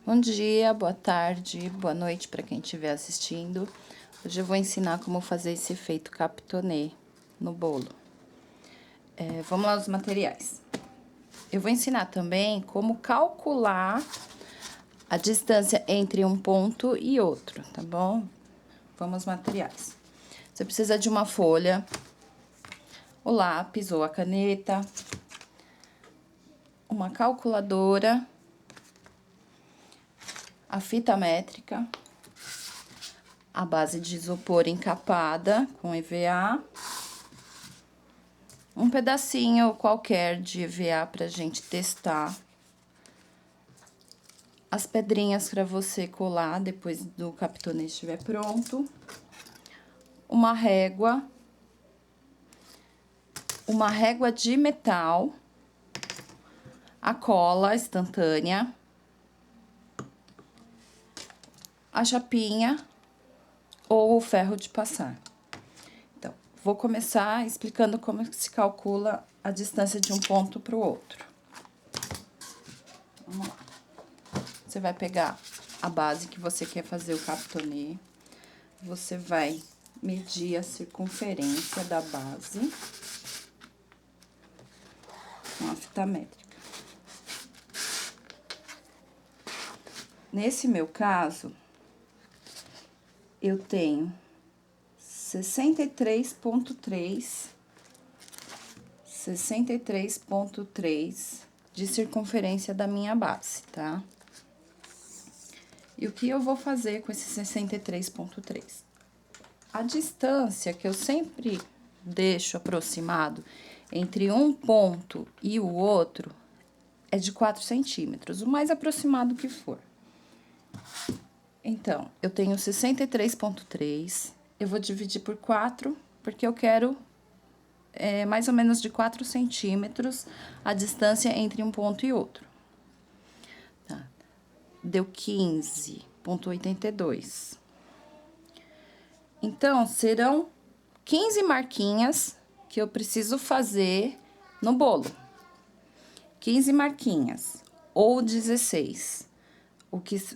Bom dia, boa tarde, boa noite para quem estiver assistindo. Hoje eu vou ensinar como fazer esse efeito capitonê no bolo. Vamos lá aos materiais. Eu vou ensinar também como calcular a distância entre um ponto e outro, tá bom? Vamos aos materiais. Você precisa de uma folha, o lápis ou a caneta, uma calculadora, a fita métrica, a base de isopor encapada com EVA, um pedacinho qualquer de EVA pra gente testar, as pedrinhas para você colar depois do capitonê estiver pronto, uma régua de metal, a cola instantânea, a chapinha ou o ferro de passar. Então, vou começar explicando como se calcula a distância de um ponto para o outro. Vamos lá. Você vai pegar a base que você quer fazer o capitonê, você vai medir a circunferência da base com a fita métrica. Nesse meu caso, eu tenho 63,3 de circunferência da minha base, tá? E o que eu vou fazer com esse 63,3? A distância que eu sempre deixo aproximado entre um ponto e o outro é de 4 centímetros, o mais aproximado que for. Então, eu tenho 63,3, eu vou dividir por 4, porque eu quero mais ou menos de 4 centímetros a distância entre um ponto e outro. Tá? Deu 15,82. Então, serão 15 marquinhas que eu preciso fazer no bolo. 15 marquinhas, ou 16,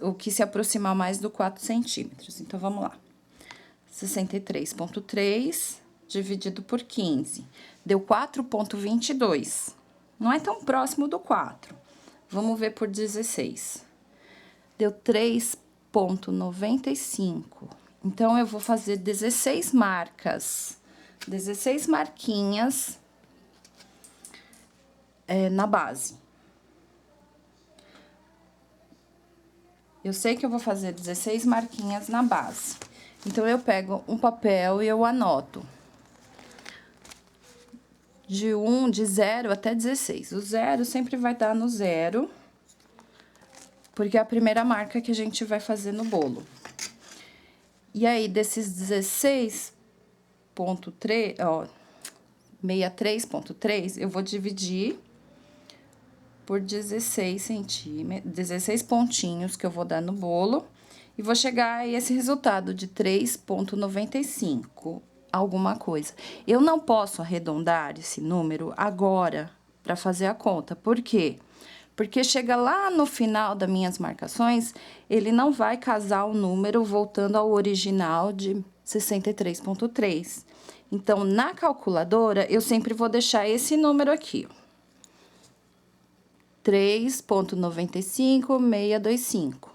o que se aproximar mais do 4 centímetros. Então, vamos lá. 63,3 dividido por 15, deu 4,22. Não é tão próximo do 4. Vamos ver por 16. Deu 3,95. Então, eu vou fazer 16 marcas, 16 marquinhas na base. Eu sei que eu vou fazer 16 marquinhas na base. Então, eu pego um papel e eu anoto. De 0 até 16. O 0 sempre vai dar no 0, porque é a primeira marca que a gente vai fazer no bolo. E aí, desses 16,3, ó, 63,3, eu vou dividir por 16 centímetros, 16 pontinhos que eu vou dar no bolo, e vou chegar a esse resultado de 3,95, alguma coisa. Eu não posso arredondar esse número agora para fazer a conta. Por quê? Porque chega lá no final das minhas marcações, ele não vai casar o número voltando ao original de 63,3. Então, na calculadora, eu sempre vou deixar esse número aqui, ó. 3,95625.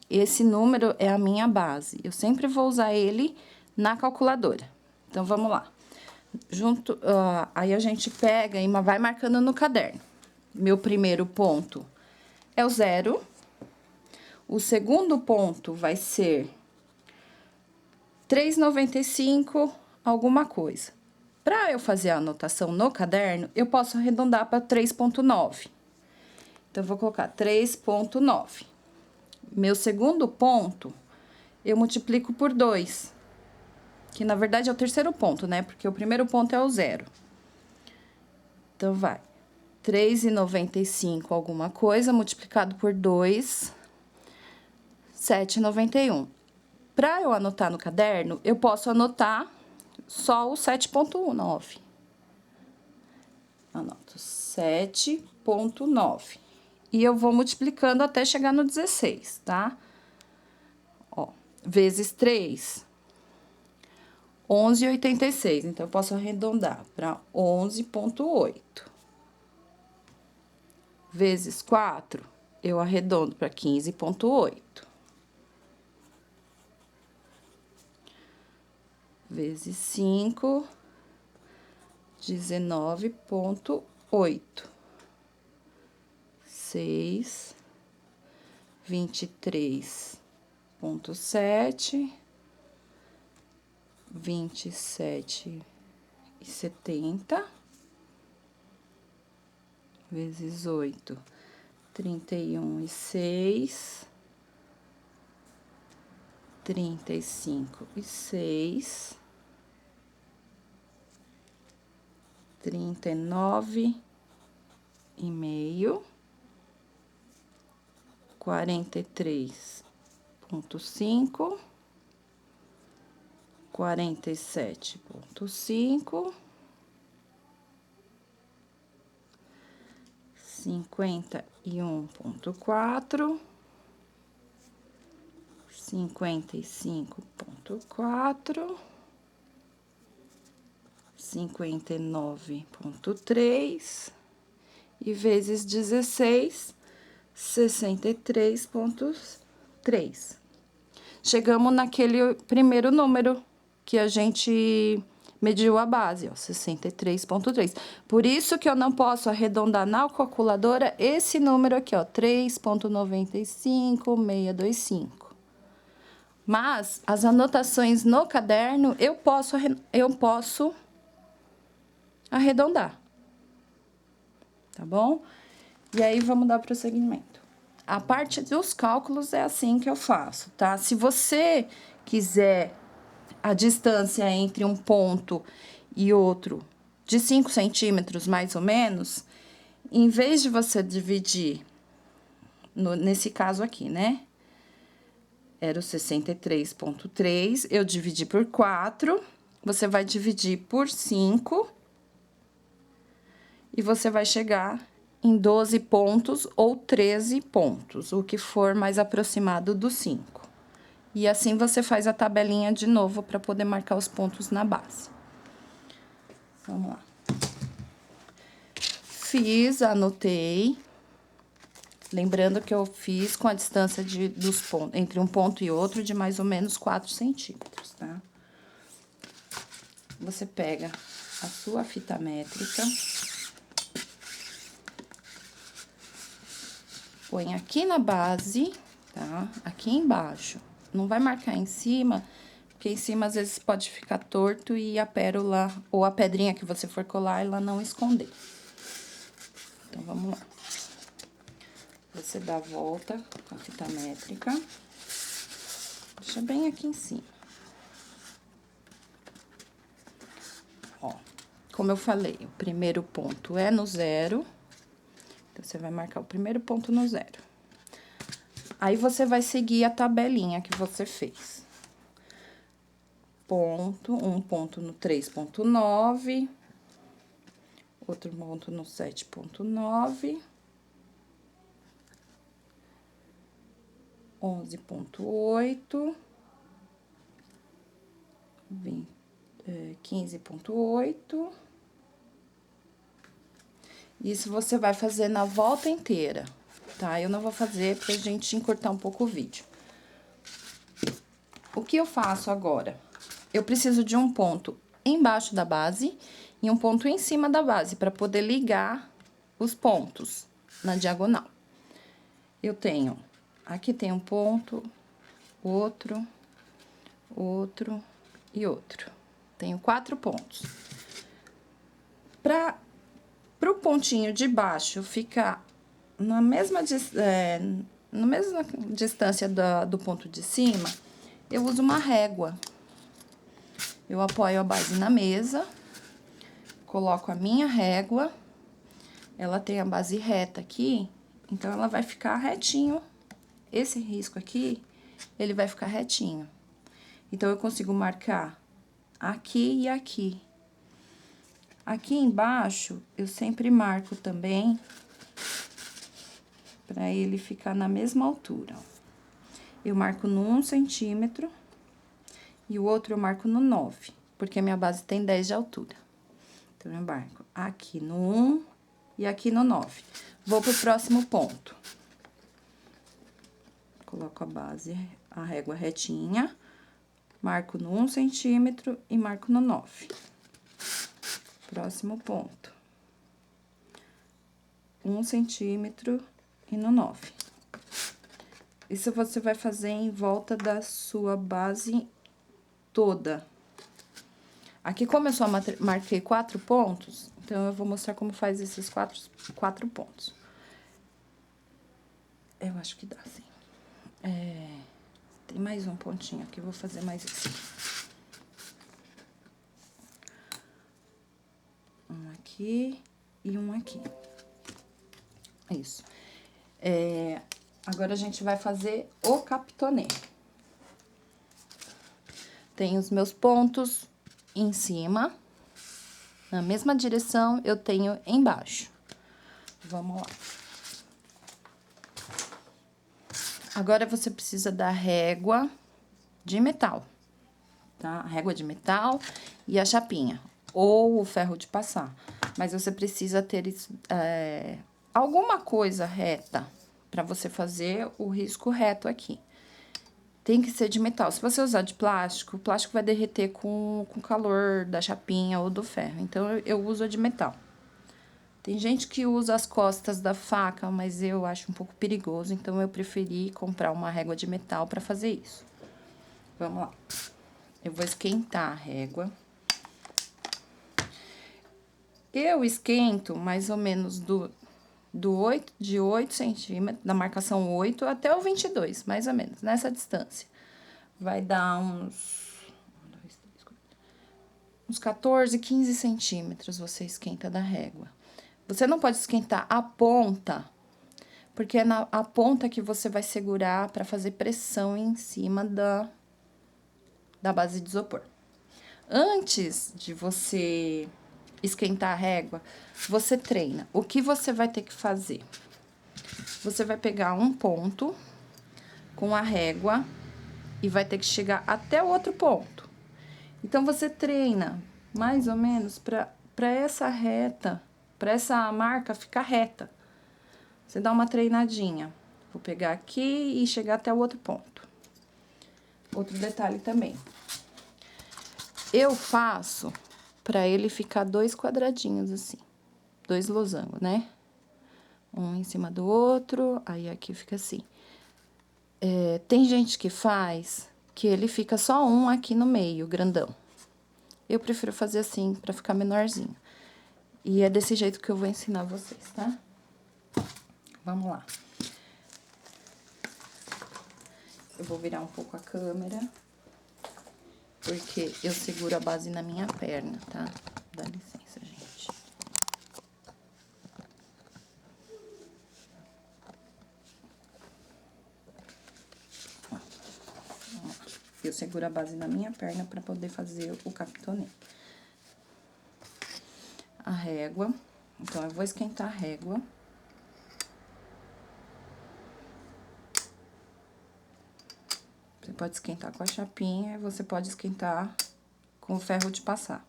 Esse número é a minha base. Eu sempre vou usar ele na calculadora. Então, vamos lá. Aí, a gente pega e vai marcando no caderno. Meu primeiro ponto é o 0. O segundo ponto vai ser 3,95, alguma coisa. Para eu fazer a anotação no caderno, eu posso arredondar para 3,9. Então, eu vou colocar 3,9. Meu segundo ponto, eu multiplico por 2. Que, na verdade, é o terceiro ponto, né? Porque o primeiro ponto é o 0. Então, vai. 3,95 alguma coisa, multiplicado por 2, 7,91. Para eu anotar no caderno, eu posso anotar só o 7,9. Anoto 7,9. e eu vou multiplicando até chegar no 16, tá? Ó, vezes 3, 11,86. Então, eu posso arredondar para 11,8. Vezes 4, eu arredondo para 15,8. Vezes 5, 19,8. 6, 23,7, 27,70, vezes 8, 31,6, 35,6, 39,5, 43,5, 47,5, 51,4, 55,4, 59,3 e vezes 16, 63,3. Chegamos naquele primeiro número que a gente mediu a base, ó, 63,3. Por isso que eu não posso arredondar na calculadora esse número aqui, ó, 3,95625. Mas as anotações no caderno eu posso arredondar. Tá bom? E aí, vamos dar prosseguimento. A parte dos cálculos é assim que eu faço, tá? Se você quiser a distância entre um ponto e outro de 5 centímetros, mais ou menos, em vez de você dividir, nesse caso aqui, né? Era o 63,3, eu dividi por 4, você vai dividir por 5, e você vai chegar em 12 pontos ou 13 pontos, o que for mais aproximado do 5. E assim você faz a tabelinha de novo para poder marcar os pontos na base. Vamos lá. Fiz, anotei. Lembrando que eu fiz com a distância dos pontos, entre um ponto e outro de mais ou menos 4 centímetros, tá? Você pega a sua fita métrica, põe aqui na base, tá? Aqui embaixo. Não vai marcar em cima, porque em cima às vezes pode ficar torto e a pérola ou a pedrinha que você for colar, ela não esconder. Então, vamos lá. Você dá a volta com a fita métrica. Deixa bem aqui em cima. Ó, como eu falei, o primeiro ponto é no 0. Então, você vai marcar o primeiro ponto no 0. Aí, você vai seguir a tabelinha que você fez. Um ponto no 3,9, outro ponto no 7,9, 11,8, 15,8. Isso você vai fazer na volta inteira, tá? Eu não vou fazer pra gente encurtar um pouco o vídeo. O que eu faço agora? Eu preciso de um ponto embaixo da base e um ponto em cima da base, para poder ligar os pontos na diagonal. Eu tenho, aqui tem um ponto, outro, outro e outro. Tenho 4 pontos. Pro pontinho de baixo ficar na mesma distância do ponto de cima, eu uso uma régua. Eu apoio a base na mesa, coloco a minha régua, ela tem a base reta aqui, então ela vai ficar retinho. Esse risco aqui, ele vai ficar retinho. Então, eu consigo marcar aqui e aqui. Aqui embaixo, eu sempre marco também pra ele ficar na mesma altura, ó. Eu marco no 1 centímetro e o outro eu marco no 9, porque a minha base tem 10 de altura. Então, eu marco aqui no 1 e aqui no 9. Vou pro próximo ponto. Coloco a base, a régua retinha, marco no 1 centímetro e marco no 9. Próximo ponto. 1 centímetro e no 9. Isso você vai fazer em volta da sua base toda. Aqui, como eu só marquei 4 pontos, então, eu vou mostrar como faz esses quatro pontos. Eu acho que dá, sim. Tem mais um pontinho aqui, eu vou fazer mais esse. Um aqui e um aqui. Isso. Agora, a gente vai fazer o capitonê. Tem os meus pontos em cima. Na mesma direção, eu tenho embaixo. Vamos lá. Agora, você precisa da régua de metal, tá? A régua de metal e a chapinha, ou o ferro de passar. Mas você precisa ter alguma coisa reta pra você fazer o risco reto aqui. Tem que ser de metal. Se você usar de plástico, o plástico vai derreter com o calor da chapinha ou do ferro. Então, eu uso a de metal. Tem gente que usa as costas da faca, mas eu acho um pouco perigoso. Então, eu preferi comprar uma régua de metal pra fazer isso. Vamos lá. Eu vou esquentar a régua. Eu esquento mais ou menos de 8 centímetros, da marcação 8 até o 22, mais ou menos, nessa distância. Vai dar uns 14, 15 centímetros você esquenta da régua. Você não pode esquentar a ponta, porque é a ponta que você vai segurar para fazer pressão em cima da base de isopor. Antes de você esquentar a régua, você treina. O que você vai ter que fazer? Você vai pegar um ponto com a régua e vai ter que chegar até o outro ponto. Então, você treina mais ou menos para essa reta, para essa marca ficar reta. Você dá uma treinadinha. Vou pegar aqui e chegar até o outro ponto. Outro detalhe também. Eu faço pra ele ficar 2 quadradinhos assim. 2 losangos, né? Um em cima do outro, aí aqui fica assim. Tem gente que faz que ele fica só um aqui no meio, grandão. Eu prefiro fazer assim, pra ficar menorzinho. E é desse jeito que eu vou ensinar vocês, tá? Vamos lá. Eu vou virar um pouco a câmera, porque eu seguro a base na minha perna, tá? Dá licença, gente. Eu seguro a base na minha perna pra poder fazer o capitonê. A régua. Então, eu vou esquentar a régua. Você pode esquentar com a chapinha, você pode esquentar com o ferro de passar.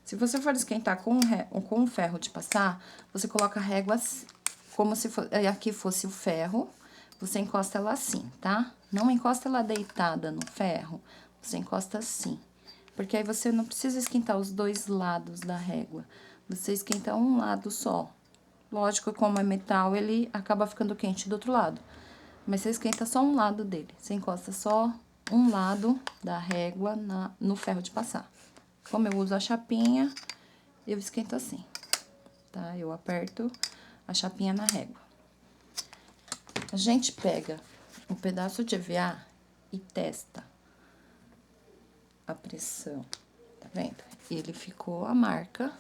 Se você for esquentar com o ferro de passar, você coloca a régua como se aqui fosse o ferro, você encosta ela assim, tá? Não encosta ela deitada no ferro, você encosta assim. Porque aí você não precisa esquentar os 2 lados da régua, você esquenta um lado só. Lógico, como é metal, ele acaba ficando quente do outro lado. Mas você esquenta só um lado dele. Você encosta só um lado da régua no ferro de passar. Como eu uso a chapinha, eu esquento assim, tá? Eu aperto a chapinha na régua. A gente pega um pedaço de EVA e testa a pressão, tá vendo? Ele ficou a marca.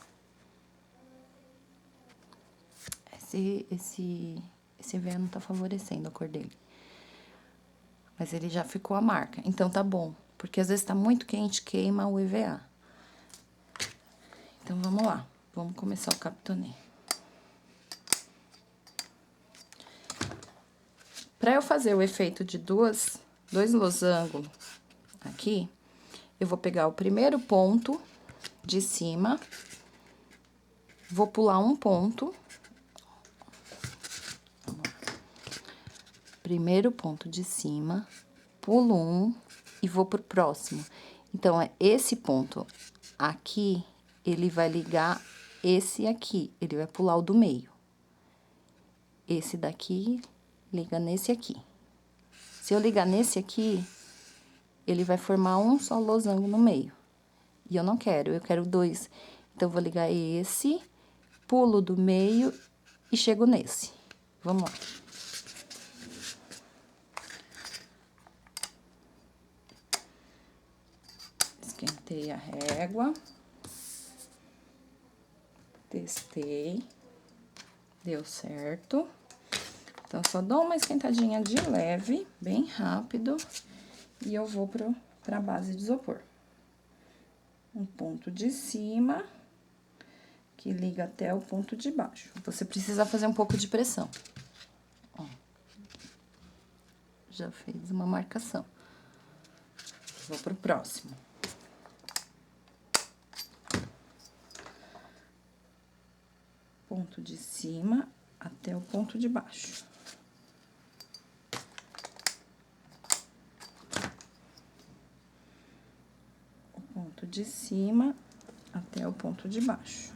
Esse EVA não tá favorecendo a cor dele. Mas ele já ficou a marca, então tá bom. Porque às vezes tá muito quente, queima o EVA. Então, vamos lá. Vamos começar o capitonê. Pra eu fazer o efeito de dois losangos aqui, eu vou pegar o primeiro ponto de cima, vou pular um ponto. Primeiro ponto de cima, pulo um e vou pro próximo. Então, esse ponto aqui, ele vai ligar esse aqui, ele vai pular o do meio. Esse daqui liga nesse aqui. Se eu ligar nesse aqui, ele vai formar um só losango no meio. E eu não quero, eu quero dois. Então, eu vou ligar esse, pulo do meio e chego nesse. Vamos lá. Esquentei a régua. Testei. Deu certo. Então, só dou uma esquentadinha de leve, bem rápido. E eu vou pra base de isopor. Um ponto de cima, que liga até o ponto de baixo. Você precisa fazer um pouco de pressão. Ó. Já fez uma marcação. Vou pro próximo. Ponto de cima até o ponto de baixo. O ponto de cima até o ponto de baixo.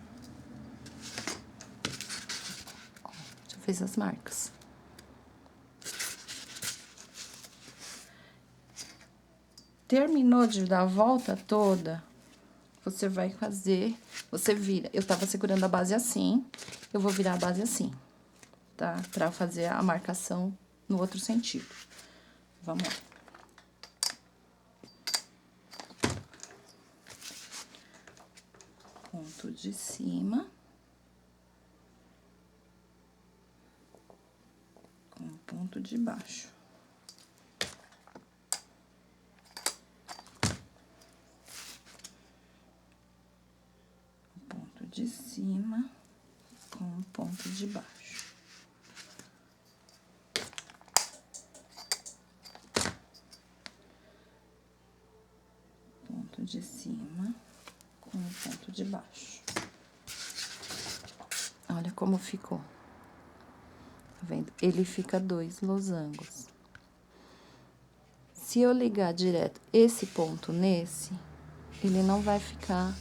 Ó, já fez as marcas. Terminou de dar a volta toda, você vai fazer, você vira. Eu tava segurando a base assim, eu vou virar a base assim, tá? Pra fazer a marcação no outro sentido. Vamos lá. Ponto de cima. Com o ponto de baixo. Ponto de cima com o ponto de baixo. Ponto de cima com o ponto de baixo. Olha como ficou. Tá vendo? Ele fica dois losangos. Se eu ligar direto esse ponto nesse, ele não vai ficar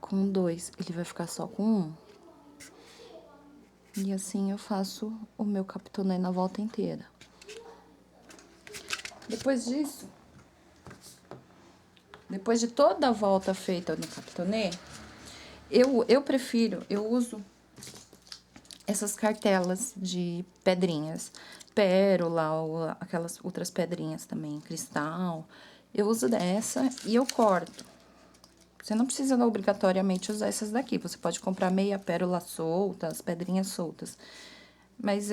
com dois, ele vai ficar só com um. E assim eu faço o meu capitonê na volta inteira. Depois disso, depois de toda a volta feita no capitonê, eu uso essas cartelas de pedrinhas. Pérola, ou aquelas outras pedrinhas também, cristal. Eu uso dessa e eu corto. Você não precisa obrigatoriamente usar essas daqui. Você pode comprar meia pérola solta, as pedrinhas soltas. Mas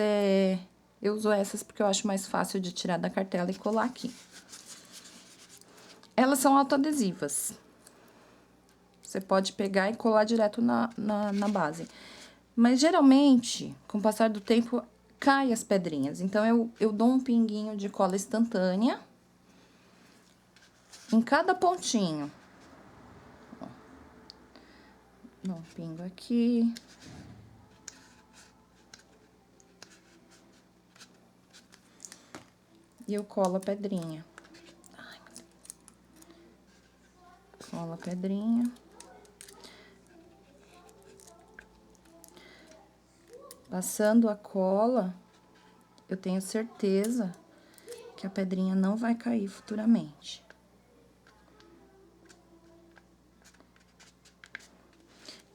eu uso essas porque eu acho mais fácil de tirar da cartela e colar aqui. Elas são autoadesivas. Você pode pegar e colar direto na base. Mas, geralmente, com o passar do tempo, cai as pedrinhas. Então, eu dou um pinguinho de cola instantânea em cada pontinho. Ó. Dou um pingo aqui. E eu colo a pedrinha. Colo a pedrinha. Passando a cola, eu tenho certeza que a pedrinha não vai cair futuramente.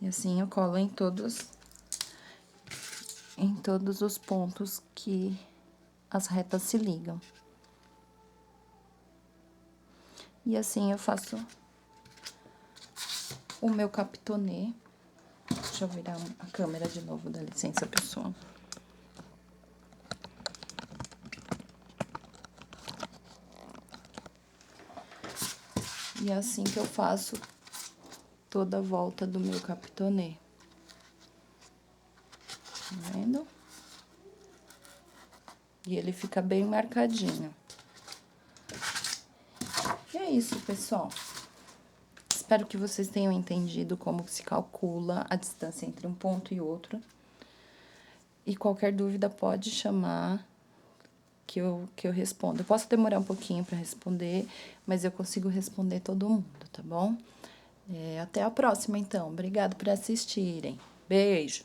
E assim eu colo em todos os pontos que as retas se ligam. E assim eu faço o meu capitonê. Deixa eu virar a câmera de novo, dá licença, pessoal. E é assim que eu faço toda a volta do meu capitonê. Tá vendo? E ele fica bem marcadinho. E é isso, pessoal. Espero que vocês tenham entendido como se calcula a distância entre um ponto e outro. E qualquer dúvida pode chamar que eu respondo. Eu posso demorar um pouquinho para responder, mas eu consigo responder todo mundo, tá bom? Até a próxima, então. Obrigada por assistirem. Beijo!